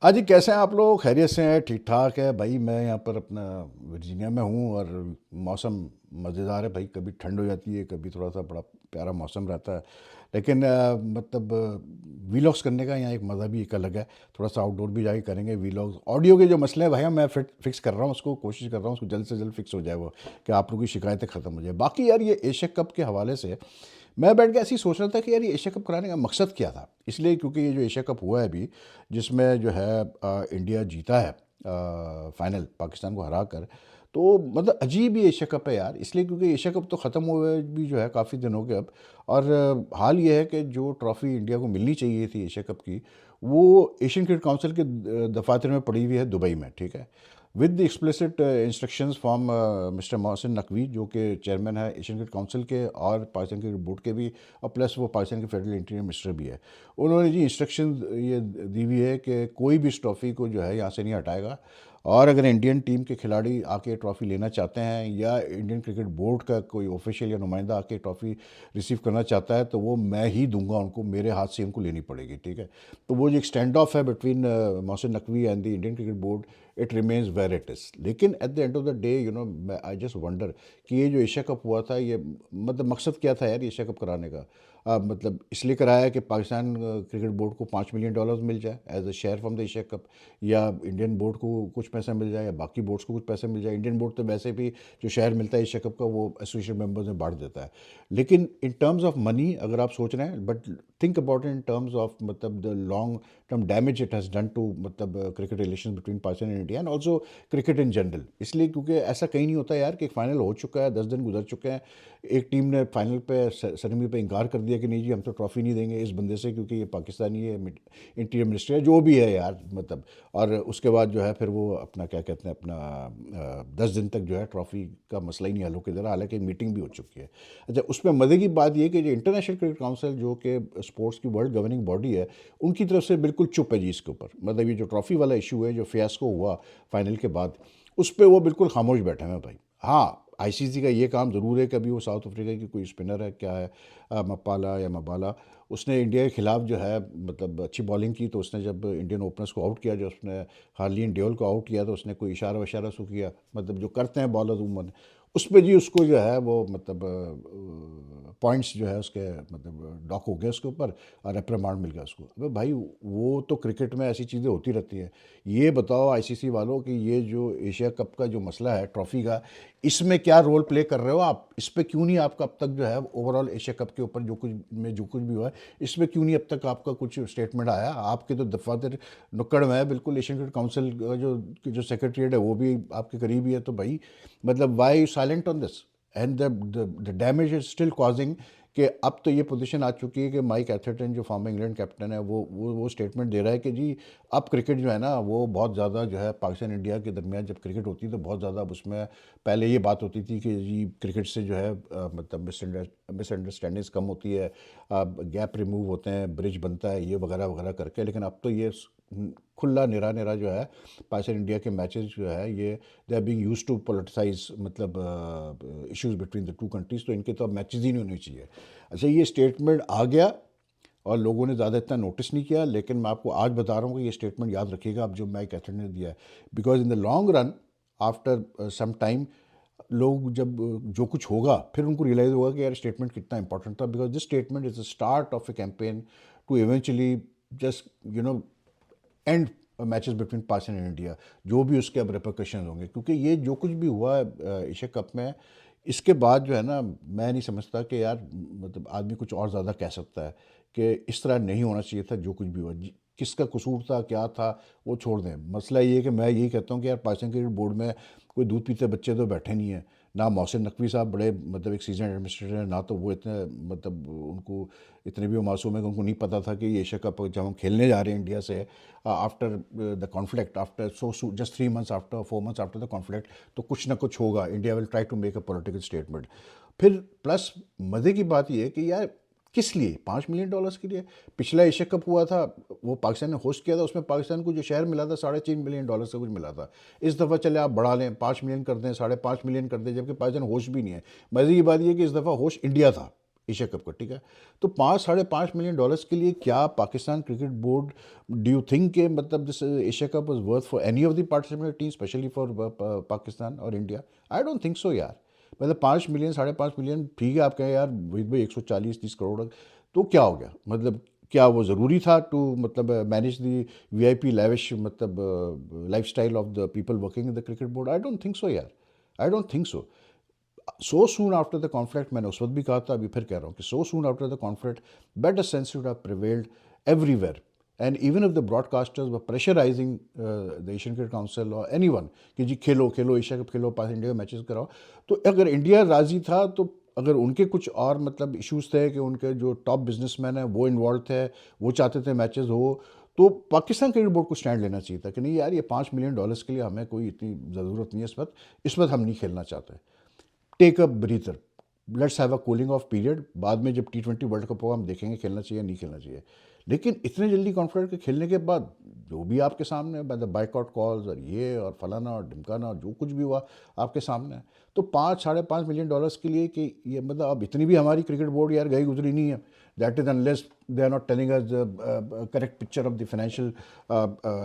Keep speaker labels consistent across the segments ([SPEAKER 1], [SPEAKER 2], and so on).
[SPEAKER 1] हाँ जी, कैसे हैं आप लोग? खैरियत से हैं? ठीक ठाक है भाई। मैं यहाँ पर अपना वर्जीनिया में हूँ और मौसम मज़ेदार है भाई। कभी ठंड हो जाती है, कभी थोड़ा सा बड़ा प्यारा मौसम रहता है। लेकिन मतलब वीलॉग्स करने का यहाँ एक मज़ा भी एक अलग है। थोड़ा सा आउटडोर भी जाके करेंगे वीलॉग्स। ऑडियो के जो मसले हैं भाई, मैं फिक्स कर रहा हूँ उसको, कोशिश कर रहा हूँ उसको जल्द से जल्द फिक्स हो जाए वो, कि आप लोगों की शिकायतें ख़त्म हो जाए। बाकी यार, ये एशिया कप के हवाले से मैं बैठ के ऐसे ही सोच रहा था कि यार, ये एशिया कप कराने का मकसद क्या था। इसलिए क्योंकि ये जो एशिया कप हुआ है अभी, जिसमें जो है इंडिया जीता है फाइनल पाकिस्तान को हरा कर। तो मतलब अजीब ही एशिया कप है यार, इसलिए क्योंकि एशिया कप तो ख़त्म हुए भी जो है काफ़ी दिन हो गए अब। और हाल ये है कि जो ट्रॉफ़ी इंडिया को मिलनी चाहिए थी एशिया कप की, वो एशियन क्रिकेट काउंसिल के दफातर में पड़ी हुई है दुबई में, ठीक है। With the explicit instructions from mister Mohsin Naqvi, जो कि चेयरमैन है एशियन क्रिकेट काउंसिल के और पाकिस्तान क्रिकेट बोर्ड के भी, और प्लस वो पाकिस्तान के फेडरल इंटीरियर मिनिस्टर भी है। उन्होंने जी इंस्ट्रक्शन ये दी हुई है कि कोई भी इस ट्रॉफ़ी को जो है यहाँ से नहीं हटाएगा। और अगर इंडियन टीम के खिलाड़ी आके ट्रॉफ़ी लेना चाहते हैं, या इंडियन क्रिकेट बोर्ड का कोई ऑफिशियल या नुमाइंदा आके ट्रॉफ़ी रिसीव करना चाहता है, तो वो मैं ही दूंगा उनको, मेरे हाथ से उनको लेनी पड़ेगी, ठीक है। तो वो जो एक स्टैंड ऑफ है between Mohsin Naqvi and the Indian cricket board, it remains where it is. लेकिन at the end of the day, I just wonder कि ये जो एशिया कप हुआ था, ये मतलब मकसद क्या था यार एशिया कप कराने का। मतलब इसलिए कराया कि पाकिस्तान क्रिकेट बोर्ड को $5 मिलियन मिल जाए as a share from the Asia Cup, या इंडियन बोर्ड को कुछ पैसा मिल जाए, या बाकी बोर्ड्स को कुछ पैसा मिल जाए। इंडियन बोर्ड तो वैसे भी जो शेयर मिलता है एशिया कप का, वो एसोसिएशन मेंबर्स में बांट देता है। लेकिन इन टर्म्स ऑफ मनी अगर आप सोच रहे हैं, but think about in terms of मतलब the long term damage it has done to मतलब cricket relation between Pakistan and India, and also cricket in general. इसलिए क्योंकि ऐसा कहीं नहीं होता यार कि फाइनल हो चुका है, 10 दिन गुजर चुके हैं, एक टीम ने फाइनल पे सेरेमनी पे इनकार कर दिया कि नहीं जी, हम तो ट्रॉफी नहीं देंगे इस बंदे से क्योंकि ये पाकिस्तानी है, इंटीरियर मिनिस्टर है, जो भी है यार मतलब। और उसके बाद जो है फिर वो अपना क्या कहते हैं, अपना 10 दिन तक जो है ट्रॉफी का मसला ही नहीं हल होकर दे रहा, हालांकि मीटिंग भी हो चुकी है। अच्छा, उसमें मज़े की बात ये कि जो इंटरनेशनल क्रिकेट काउंसिल, जो कि स्पोर्ट्स की वर्ल्ड गवर्निंग बॉडी है, उनकी तरफ से बिल्कुल चुप है जी इसके ऊपर। मतलब ये जो ट्रॉफी वाला इशू है, जो फियास्को हुआ फाइनल के बाद, उस पर वो बिल्कुल खामोश बैठे हैं भाई। हाँ, आईसीसी का ये काम ज़रूर है कि अभी वो साउथ अफ्रीका की कोई स्पिनर है, क्या है, मपाला या मबाला, उसने इंडिया के खिलाफ जो है मतलब अच्छी बॉलिंग की। तो उसने जब इंडियन ओपनर्स को आउट किया, जो उसने हार्लिन ड्योल को आउट किया, तो उसने कोई इशारा वशारा सो किया, मतलब जो करते हैं बॉलर उमन, उस पर जी उसको जो है वो मतलब पॉइंट्स जो है उसके मतलब डॉक हो गया उसके ऊपर, और रिप्रिमांड मिल गया उसको। अबे भाई, वो तो क्रिकेट में ऐसी चीज़ें होती रहती हैं। ये बताओ आईसीसी वालों कि ये जो एशिया कप का जो मसला है ट्रॉफी का, इसमें क्या रोल प्ले कर रहे हो आप? इस पे क्यों नहीं आपका अब तक जो है ओवरऑल एशिया कप के ऊपर जो कुछ भी हुआ है, इस पे क्यों नहीं अब तक आपका कुछ स्टेटमेंट आया? आपके तो दफातर नुक्कड़ में है बिल्कुल, एशियन क्रिकेट काउंसिल का जो सेक्रेटरीट है वो भी आपके करीब ही है। तो भाई मतलब why silent on this? And the damage is still causing, कि अब तो ये पोजीशन आ चुकी है कि माइक एथरटन जो फॉर्मर इंग्लैंड कैप्टन है, वो स्टेटमेंट दे रहा है कि जी अब क्रिकेट जो है ना, वो बहुत ज़्यादा जो है पाकिस्तान इंडिया के दरमियान जब क्रिकेट होती है तो बहुत ज़्यादा अब उसमें, पहले ये बात होती थी कि जी क्रिकेट से जो है मतलब मिसअंडरस्टैंडिंग्स कम होती है, गैप रिमूव होते हैं, ब्रिज बनता है, ये वगैरह वगैरह करके। लेकिन अब तो ये खुला निरा निरा जो है पाकिस्तान इंडिया के मैचेस जो है, ये they are being used to politicise मतलब issues between the two countries. तो इनके तो अब मैचेस ही नहीं होने चाहिए। अच्छा, ये स्टेटमेंट आ गया और लोगों ने ज़्यादा इतना नोटिस नहीं किया, लेकिन मैं आपको आज बता रहा हूँ कि ये स्टेटमेंट याद रखिएगा अब जो माइक एथर ने दिया है। Because in the long run, after some time, लोग जब जो कुछ होगा फिर उनको रियलाइज़ होगा कि यार स्टेटमेंट कितना इंपॉर्टेंट था। Because this statement is the start of a campaign to eventually just end matches between Pakistan and India, जो भी उसके अब रिpercussions होंगे। क्योंकि ये जो कुछ भी हुआ है एशिया कप में, इसके बाद जो है ना, मैं नहीं समझता कि यार मतलब आदमी कुछ और ज़्यादा कह सकता है कि इस तरह नहीं होना चाहिए था। जो कुछ भी हुआ, किसका कसूर था, क्या था, वो छोड़ दें। मसला ये है कि मैं यही कहता हूँ कि यार पाकिस्तान क्रिकेट बोर्ड में कोई दूध पीते बच्चे तो बैठे नहीं हैं। ना मोहसिन नकवी साहब बड़े मतलब एक सीजन एडमिनिस्ट्रेटर हैं, ना तो वो इतने मतलब उनको इतने भी वो मासूम है कि उनको नहीं पता था कि ये एशिया कप जब हम खेलने जा रहे हैं इंडिया से, after the conflict, after just 3 months after, 4 months after the conflict, तो कुछ ना कुछ होगा। India will try to make a political statement. फिर प्लस मज़े की बात यह है कि यार किस लिए $5 मिलियन के लिए? पिछला एशिया कप हुआ था, वो पाकिस्तान ने होस्ट किया था, उसमें पाकिस्तान को जो शेयर मिला था $3.5 मिलियन से कुछ मिला था। इस दफ़ा चले आप बढ़ा लें, 5 मिलियन कर दें, 5.5 मिलियन कर दें, जबकि पाकिस्तान होस्ट भी नहीं है। मज़े की बात यह कि इस दफ़ा होस्ट इंडिया था, एशिया कप का, ठीक है। तो 5-5.5 मिलियन डॉलर्स के लिए क्या Pakistan cricket board, do you think के मतलब this Asia cup was worth for any of the participant team, specially for Pakistan और India? I don't think so यार। मतलब 5 मिलियन, 5.5 मिलियन, ठीक है आप कहें यार वहीद भाई 140-30 करोड़, तो क्या हो गया? मतलब क्या वो ज़रूरी था टू मतलब मैनेज द VIP लैविश मतलब lifestyle of the people working in the cricket board? I don't think so यार, I don't think so. So soon after the conflict, मैंने उस वक्त भी कहा था, अभी फिर कह रहा हूँ कि so soon after the conflict better sense should have prevailed everywhere, and even if the broadcasters were pressurising the Asian cricket council और एनी वन कि जी खेलो खेलो एशिया कप खेलो, पास इंडिया मैचेस कराओ, तो अगर इंडिया राजी था, तो अगर उनके कुछ और मतलब इश्यूज थे कि उनके जो टॉप बिजनेसमैन हैं वो इन्वॉल्व थे, वो चाहते थे मैचेस हो, तो पाकिस्तान क्रिकेट बोर्ड को स्टैंड लेना चाहिए था कि नहीं यार, ये 5 मिलियन डॉलर्स के लिए हमें कोई इतनी ज़रूरत नहीं है, इस वक्त हम नहीं खेलना चाहते। Take a breather, let's have a cooling off period, बाद में जब T20 वर्ल्ड कप होगा हम देखेंगे खेलना चाहिए नहीं खेलना चाहिए। लेकिन इतने जल्दी कॉन्फ्लिक्ट के खेलने के बाद जो भी आपके सामने बाइकआउट कॉल्स और ये और फलाना और ढिमकाना और जो कुछ भी हुआ आपके सामने है, तो 5-5.5 मिलियन डॉलर्स के लिए कि ये मतलब अब इतनी भी हमारी क्रिकेट बोर्ड यार गई गुजरी नहीं है। That is unless they are not telling us correct picture of the financial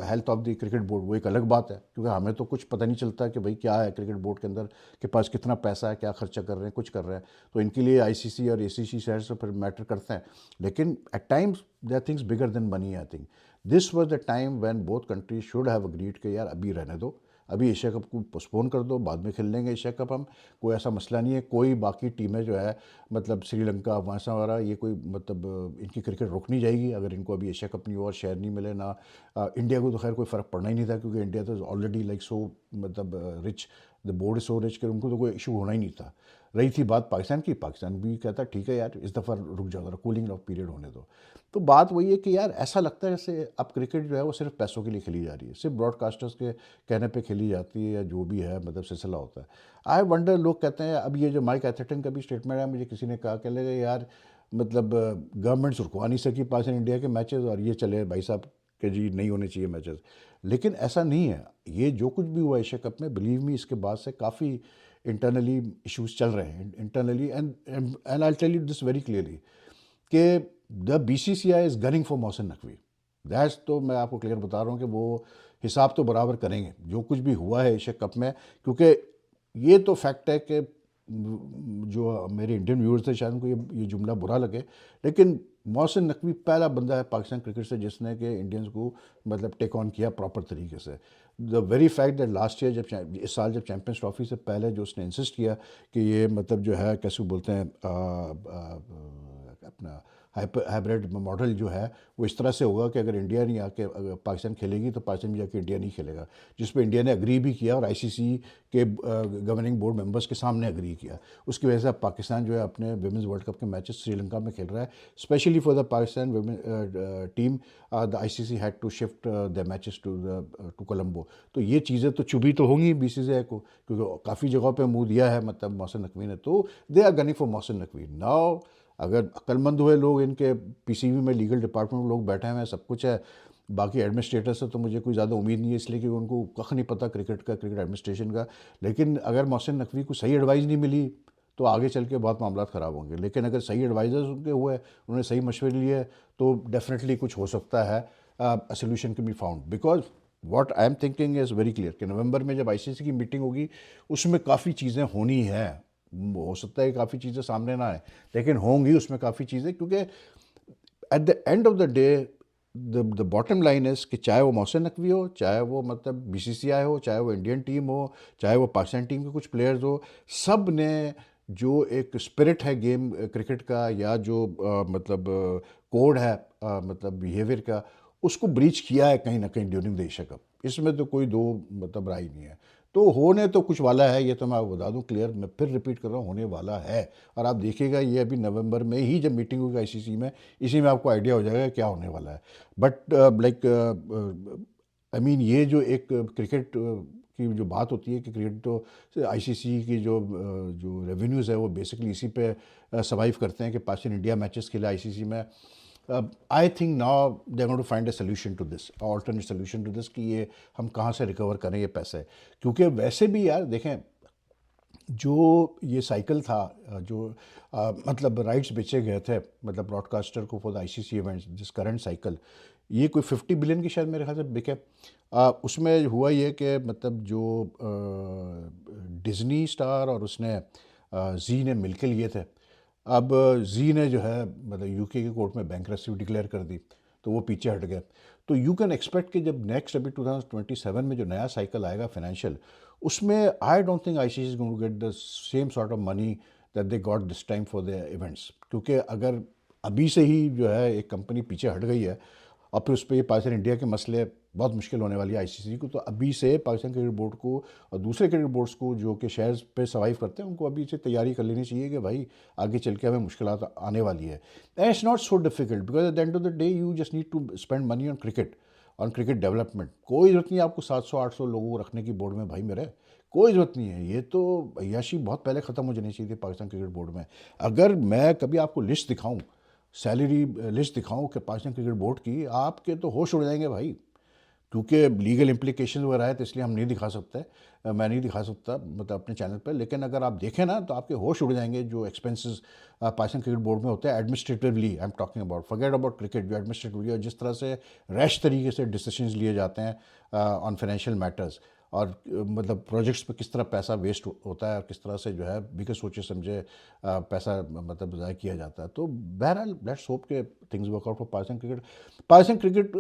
[SPEAKER 1] health of the cricket board, वो एक अलग बात है, क्योंकि हमें तो कुछ पता नहीं चलता कि भाई क्या है क्रिकेट बोर्ड के अंदर, के पास कितना पैसा है, क्या खर्चा कर रहे हैं, कुछ कर रहे हैं, तो इनके लिए ICC और ACC शहर से फिर मैटर करते हैं। लेकिन at times they are things bigger than money. I think this was the time when both countries should have agreed कि यार अभी रहने दो, अभी एशिया कप को पोस्टपोन कर दो, बाद में खेल लेंगे एशिया कप हम, कोई ऐसा मसला नहीं है। कोई बाकी टीमें जो है मतलब श्रीलंका, अफगानिस्तान वगैरह, ये कोई मतलब इनकी क्रिकेट रुक नहीं जाएगी अगर इनको अभी एशिया कप नहीं हुआ और शेयर नहीं मिले ना। इंडिया को तो खैर कोई फ़र्क पड़ना ही नहीं था, क्योंकि इंडिया तो ऑलरेडी लाइक सो मतलब rich, the board is so rich कि उनको तो कोई इशू होना ही नहीं था। रही थी बात पाकिस्तान की, पाकिस्तान भी कहता ठीक है यार इस दफ़ा रुक जाओ, जरा कूलिंग ऑफ पीरियड होने दो। तो बात वही है कि यार ऐसा लगता है जैसे अब क्रिकेट जो है वो सिर्फ पैसों के लिए खेली जा रही है, सिर्फ ब्रॉडकास्टर्स के कहने पे खेली जाती है, या जो भी है मतलब सिलसिला होता है। आई वंडर, लोग कहते हैं, अब ये जो माइक एथर्टन का भी स्टेटमेंट है, मुझे किसी ने कहा कह लगे यार मतलब गवर्नमेंट रुकवा नहीं सकी पाकिस्तान इंडिया के मैचेस, और ये चले भाई साहब कि जी नहीं होने चाहिए मैचेस। लेकिन ऐसा नहीं है, ये जो कुछ भी हुआ एशिया कप में, बिलीव मी, इसके बाद से काफ़ी इंटरनली इश्यूज चल रहे हैं internally, and I tell you this very clearly कि the BCCI is gunning for Mohsin Naqvi. That's, तो मैं आपको क्लियर बता रहा हूँ कि वो हिसाब तो बराबर करेंगे जो कुछ भी हुआ है एशिया कप में, क्योंकि ये तो फैक्ट है कि जो मेरे इंडियन व्यूअर्स थे शायद उनको ये जुमला बुरा लगे, लेकिन मोहसिन नकवी पहला बंदा है पाकिस्तान क्रिकेट से जिसने कि इंडियंस को मतलब टेक ऑन किया प्रॉपर तरीके से। The very fact that last year जब इस साल जब चैम्पियंस ट्रॉफी से पहले जो उसने इंसिस्ट किया कि ये मतलब जो है कैसे बोलते हैं अपना हाइब्रिड मॉडल जो है वो इस तरह से होगा कि अगर इंडिया नहीं आके अगर पाकिस्तान खेलेगी तो पाकिस्तान भी जाके इंडिया नहीं खेलेगा, जिस पे इंडिया ने अग्री भी किया और ICC के गवर्निंग बोर्ड मेंबर्स के सामने अग्री किया। उसकी वजह से अब पाकिस्तान जो है अपने विमेंस वर्ल्ड कप के मैचेस श्रीलंका में खेल रहा है, specially for the Pakistan women team. The ICC had to shift the matches to Colombo. तो ये चीज़ें तो चुभी तो होंगी BCCI को, क्योंकि काफ़ी जगहों पर मुँह दिया है मतलब मोहसिन नकवी ने, तो they are gunning for Mohsin Naqvi now. अगर अक्लमंद हुए लोग, इनके PCB में लीगल डिपार्टमेंट में लोग बैठे हुए हैं, सब कुछ है, बाकी एडमिनिस्ट्रेटर से तो मुझे कोई ज़्यादा उम्मीद नहीं है, इसलिए कि उनको कख नहीं पता क्रिकेट का, क्रिकेट एडमिनिस्ट्रेशन का। लेकिन अगर मोहसिन नकवी को सही एडवाइस नहीं मिली तो आगे चल के बहुत मामला ख़राब होंगे। लेकिन अगर सही एडवाइज़र्स उनके हुए, उन्होंने सही मशवरे लिए, तो डेफिनेटली कुछ हो सकता है, solution can be found. Because what I am thinking is very clear कि नवंबर में जब ICC की मीटिंग होगी उसमें काफ़ी चीज़ें होनी है। हो सकता है काफ़ी चीज़ें सामने ना आए, लेकिन होंगी उसमें काफ़ी चीज़ें, क्योंकि eight the end of the day the bottom line is कि चाहे वो मोहसिन नकवी हो, चाहे वो मतलब BCCI हो, चाहे वो इंडियन टीम हो, चाहे वो पाकिस्तान टीम के कुछ प्लेयर्स हो, सब ने जो एक स्पिरिट है गेम क्रिकेट का, या जो मतलब कोड है मतलब बिहेवियर का, उसको ब्रीच किया है कहीं ना कहीं ड्यूरिंग द एशिया कप। इसमें तो कोई दो मतलब राय नहीं है। तो होने तो कुछ वाला है, ये तो मैं आपको बता दूं क्लियर, मैं फिर रिपीट कर रहा हूँ, होने वाला है। और आप देखिएगा ये अभी नवंबर में ही जब मीटिंग होगी ICC में, इसी में आपको आइडिया हो जाएगा क्या होने वाला है। बट लाइक आई मीन ये जो एक क्रिकेट की जो बात होती है कि क्रिकेट तो ICC की जो रेवेन्यूज़ है वो बेसिकली इसी पे सर्वाइव करते हैं कि पाकिस्तान इंडिया मैचेस के लिए ICC में। I think now they are going to find a solution to this, alternate solution to this, कि ये हम कहाँ से रिकवर करें ये पैसे। क्योंकि वैसे भी यार देखें, जो ये साइकिल था, जो मतलब राइट्स बेचे गए थे मतलब ब्रॉडकास्टर को for the ICC events, this current cycle, ये कोई 50 बिलियन की शायद मेरे ख्याल से बिके। उसमें हुआ ये कि मतलब जो डिज्नी स्टार और उसने जी ने मिलके लिए थे। अब जी ने जो है मतलब यूके के कोर्ट में बैंकरप्सी डिक्लेयर कर दी, तो वो पीछे हट गए। तो यू कैन एक्सपेक्ट कि जब नेक्स्ट अभी 2027 में जो नया साइकिल आएगा फाइनेंशियल, उसमें I don't think ICC is going to get the same sort of money that they got this time for the events, क्योंकि अगर अभी से ही जो है एक कंपनी पीछे हट गई है और फिर उस पर ये पाकिस्तान इंडिया के मसले बहुत मुश्किल होने वाली है आईसीसी को, तो अभी से पाकिस्तान क्रिकेट बोर्ड को और दूसरे क्रिकेट बोर्ड्स को जो कि शहर पे सर्वाइव करते हैं, उनको अभी से तैयारी कर लेनी चाहिए कि भाई आगे चल के हमें मुश्किलात आने वाली है। And it's not so difficult because at the end of the day you just need to spend money on cricket development. कोई ज़रूरत नहीं है आपको 700-800 लोगों को रखने की बोर्ड में, भाई मेरे कोई ज़रूरत नहीं है। ये तो अय्याशी बहुत पहले ख़त्म हो जानी चाहिए थी पाकिस्तान क्रिकेट बोर्ड में। अगर मैं कभी आपको लिस्ट दिखाऊं, सैलरी लिस्ट दिखाऊं कि पाकिस्तान क्रिकेट बोर्ड की, आपके तो होश उड़ जाएंगे भाई, क्योंकि लीगल इम्प्लीकेशन वगैरह है तो इसलिए हम नहीं दिखा सकते। मैं नहीं दिखा सकता मतलब अपने चैनल पर, लेकिन अगर आप देखें ना तो आपके होश उड़ जाएंगे जो एक्सपेंसेस पाकिस्तान क्रिकेट बोर्ड में होते हैं administratively. I am talking about, forget about cricket, जो एडमिनिस्ट्रेटिवली और जिस तरह से रैश तरीके से डिसीजंस लिए जाते हैं ऑन फाइनेंशियल मैटर्स, और मतलब प्रोजेक्ट्स पे किस तरह पैसा वेस्ट होता है और किस तरह से जो है बिगर सोचे समझे पैसा मतलब ज़ाय किया जाता है। तो बहरहाल लेट्स होप के things work out for Pakistan cricket. Pakistan cricket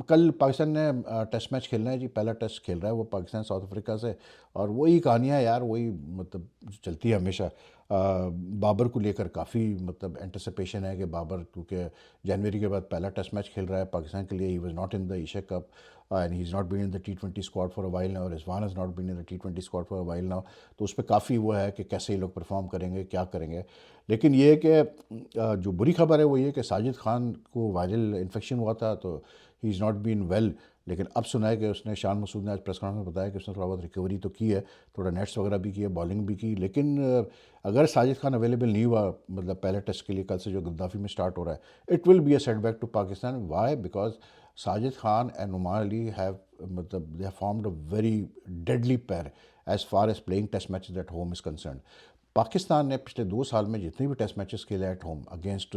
[SPEAKER 1] कल पाकिस्तान ने टेस्ट मैच खेलना है जी, पहला टेस्ट खेल रहा है वो पाकिस्तान साउथ अफ्रीका से, और वही कहानियाँ यार, वही मतलब चलती है हमेशा। बाबर को लेकर काफ़ी मतलब एंटिसिपेशन है कि बाबर, क्योंकि जनवरी के बाद पहला टेस्ट मैच खेल रहा है पाकिस्तान के लिए। He was not in the Asia cup and he is not been in the T20 squad for a while now, Rizwan is not been in the T20 squad for a while now. तो उस पर काफ़ी वो है कि कैसे ये लोग परफॉर्म करेंगे, क्या करेंगे। लेकिन ये है कि जो बुरी खबर है वो ये कि साजिद खान को वायरल इन्फेक्शन हुआ था, तो he is not been well. लेकिन अब सुना है कि उसने, शान मसूद ने आज प्रेस कॉन्फ्रेंस में बताया कि उसने थोड़ा बहुत रिकवरी तो की है, थोड़ा नेट्स वगैरह भी किए, बॉलिंग भी की। लेकिन अगर साजिद खान अवेलेबल नहीं हुआ मतलब पहले टेस्ट के लिए कल से जो गद्दाफी में स्टार्ट हो रहा है, it will be a setback to Pakistan. Why? Because Sajid Khan and Numan Ali have मतलब they have formed a very deadly pair as far as playing test matches at home is concern. Pakistan ने पिछले 2 साल में जितने भी टेस्ट मैचेस खेले at home, against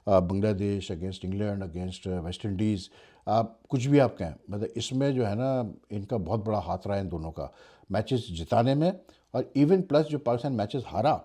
[SPEAKER 1] Bangladesh, against England, against West Indies, आप कुछ भी आप कहें, मतलब इसमें जो है ना इनका बहुत बड़ा हाथ रहा है इन दोनों का मैचेस जिताने में। और इवन प्लस जो पाकिस्तान मैचेस हारा,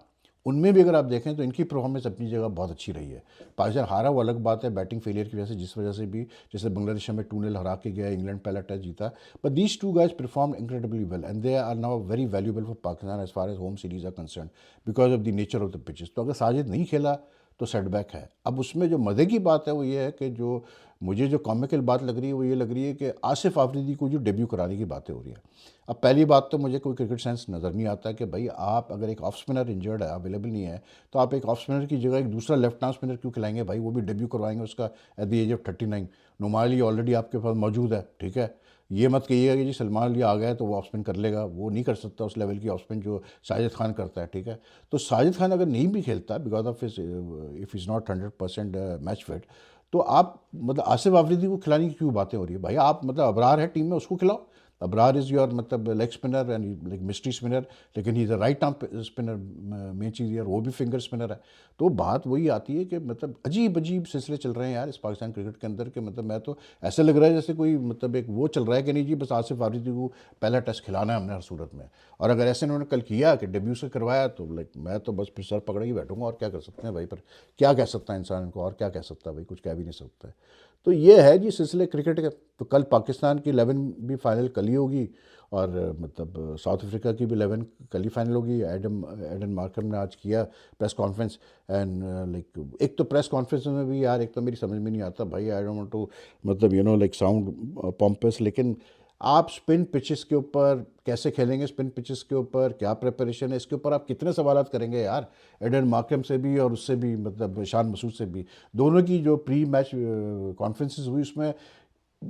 [SPEAKER 1] उनमें भी अगर आप देखें तो इनकी परफॉर्मेंस अपनी जगह बहुत अच्छी रही है। पाकिस्तान हारा वो अलग बात है बैटिंग फेलियर की वजह से, जिस वजह से भी, जैसे बांग्लादेश में 2-0 हरा के गया, इंग्लैंड पहला टेस्ट जीता, but these two guys perform incredibly well and they are now very valuable for Pakistan as far as home series are concern because of the nature of the pitches. तो अगर साजिद नहीं खेला तो सेटबैक है। अब उसमें जो मज़े की बात है वो ये है कि जो मुझे जो कॉमिकल बात लग रही है वो ये लग रही है कि आसिफ आफरीदी को जो डेब्यू कराने की बातें हो रही है। अब पहली बात तो मुझे कोई क्रिकेट सेंस नज़र नहीं आता कि भाई आप अगर एक ऑफ स्पिनर इंजर्ड है, अवेलेबल नहीं है, तो आप एक ऑफ स्पिनर की जगह एक दूसरा लेफ्ट आर्म स्पिनर क्यों खिलाएंगे भाई, वो भी डेब्यू करवाएंगे उसका at the age of 39। Noman Ali already आपके पास मौजूद है, ठीक है। ये मत कहिएगा कि जी सलमान अली आ गया तो वो ऑफ स्पिन कर लेगा, वो नहीं कर सकता उस लेवल की ऑफ स्पिन जो साजिद खान करता है, ठीक है। तो साजिद खान अगर नहीं भी खेलता because of if is not 100% match fit, तो आप मतलब आसिफ आफरीदी को खिलाने की क्यों बातें हो रही है भाई। आप मतलब अबरार है टीम में, उसको खिलाओ। अबरार इज़ योर मतलब leg spinner and like mystery spinner, लेकिन he is a right arm spinner, main चीज़ यार वो भी फिंगर स्पिनर है। तो बात वही आती है कि मतलब अजीब अजीब सिलसिले चल रहे हैं यार इस पाकिस्तान क्रिकेट के अंदर के, मतलब मैं तो ऐसा लग रहा है जैसे कोई मतलब एक वो चल रहा है कि नहीं जी बस आसिफ आफरीदी को पहला टेस्ट खिलाना है हमने हर सूरत में। और अगर ऐसे उन्होंने कल किया कि डेब्यू से करवाया तो लाइक मैं तो बस फिर सर पकड़ के बैठूंगा, और क्या कर सकते हैं भाई। पर क्या कह सकता है इंसान को, और क्या कह सकता है भाई, कुछ कह भी नहीं सकता है। तो ये है जी सिलसिले क्रिकेट के। तो कल पाकिस्तान की 11 भी फाइनल कल ही होगी, और मतलब साउथ अफ्रीका की भी 11 कल ही फाइनल होगी। एडन मार्करम ने आज किया प्रेस कॉन्फ्रेंस एंड लाइक, एक तो प्रेस कॉन्फ्रेंस में भी यार एक तो मेरी समझ में नहीं आता भाई, आई डोंट वांट टू मतलब लाइक साउंड पॉम्पस, लेकिन आप स्पिन पिचेस के ऊपर कैसे खेलेंगे, स्पिन पिचेस के ऊपर क्या प्रिपरेशन है, इसके ऊपर आप कितने सवालात करेंगे यार एडन मार्करम से भी और उससे भी मतलब शान मसूद से भी। दोनों की जो प्री मैच कॉन्फ्रेंसेस हुई उसमें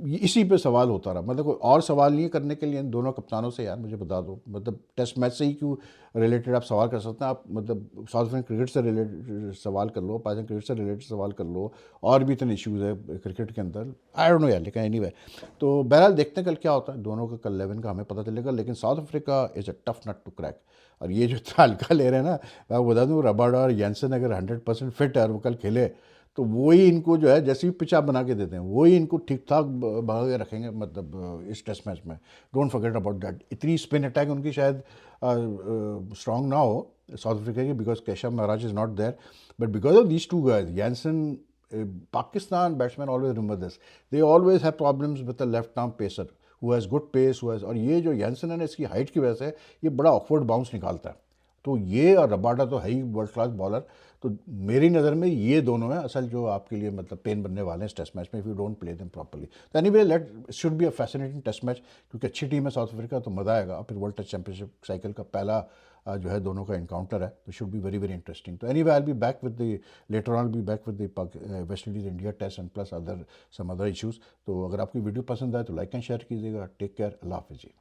[SPEAKER 1] इसी पे सवाल होता रहा, मतलब कोई और सवाल नहीं है करने के लिए इन दोनों कप्तानों से, यार मुझे बता दो, मतलब टेस्ट मैच से ही क्यों रिलेटेड आप सवाल कर सकते हैं, आप मतलब साउथ अफ्रीकन क्रिकेट से रिलेटेड सवाल कर लो, पाकिस्तान क्रिकेट से रिलेटेड सवाल कर लो, और भी इतने इश्यूज़ है क्रिकेट के अंदर, आई डोंट नो यार, लेकिन एनीवे तो बहरहाल देखते हैं कल क्या होता है, दोनों का कल 11 का हमें पता चलेगा, लेकिन South Africa is a tough nut to crack. और ये जो इतना हल्का ले रहे हैं ना, मैं आपको बता दूँ रबाडा और यानसन अगर 100% फिट है और वो कल खेले, तो वही इनको जो है जैसे भी पिच आप बना के देते हैं वही इनको ठीक ठाक भगा के रखेंगे, मतलब इस टेस्ट मैच में। डोंट फॉरगेट अबाउट दैट, इतनी स्पिन अटैक उनकी शायद स्ट्रॉन्ग ना हो साउथ अफ्रीका की, because Keshav Maharaj is not there, but because of these two guys Jansen, Pakistan batsman always remember this, they always have problems with the left arm pacer who has good pace, who has, और ये जो Janssen है ना, इसकी height की वजह से ये बड़ा ऑकवर्ड बाउंस निकालता है, तो ये और रबाडा तो है ही वर्ल्ड क्लास बॉलर। तो मेरी नज़र में ये दोनों हैं असल जो आपके लिए मतलब पेन बनने वाले हैं इस टेस्ट मैच में, if you don't play them properly. तो anyway let should be a fascinating test match, क्योंकि अच्छी टीम है साउथ अफ्रीका, तो मज़ा आएगा। और फिर वर्ल्ड टेस्ट चैंपियनशिप साइकिल का पहला जो है दोनों का इनकाउंटर है, तो should be very very interesting. तो anyway I will be back with the later on, be back with the West Indies India test and plus other some other issues. तो अगर आपकी वीडियो पसंद आए तो लाइक एंड शेयर कीजिएगा। Take care, अल्लाह हाफिज़ जी।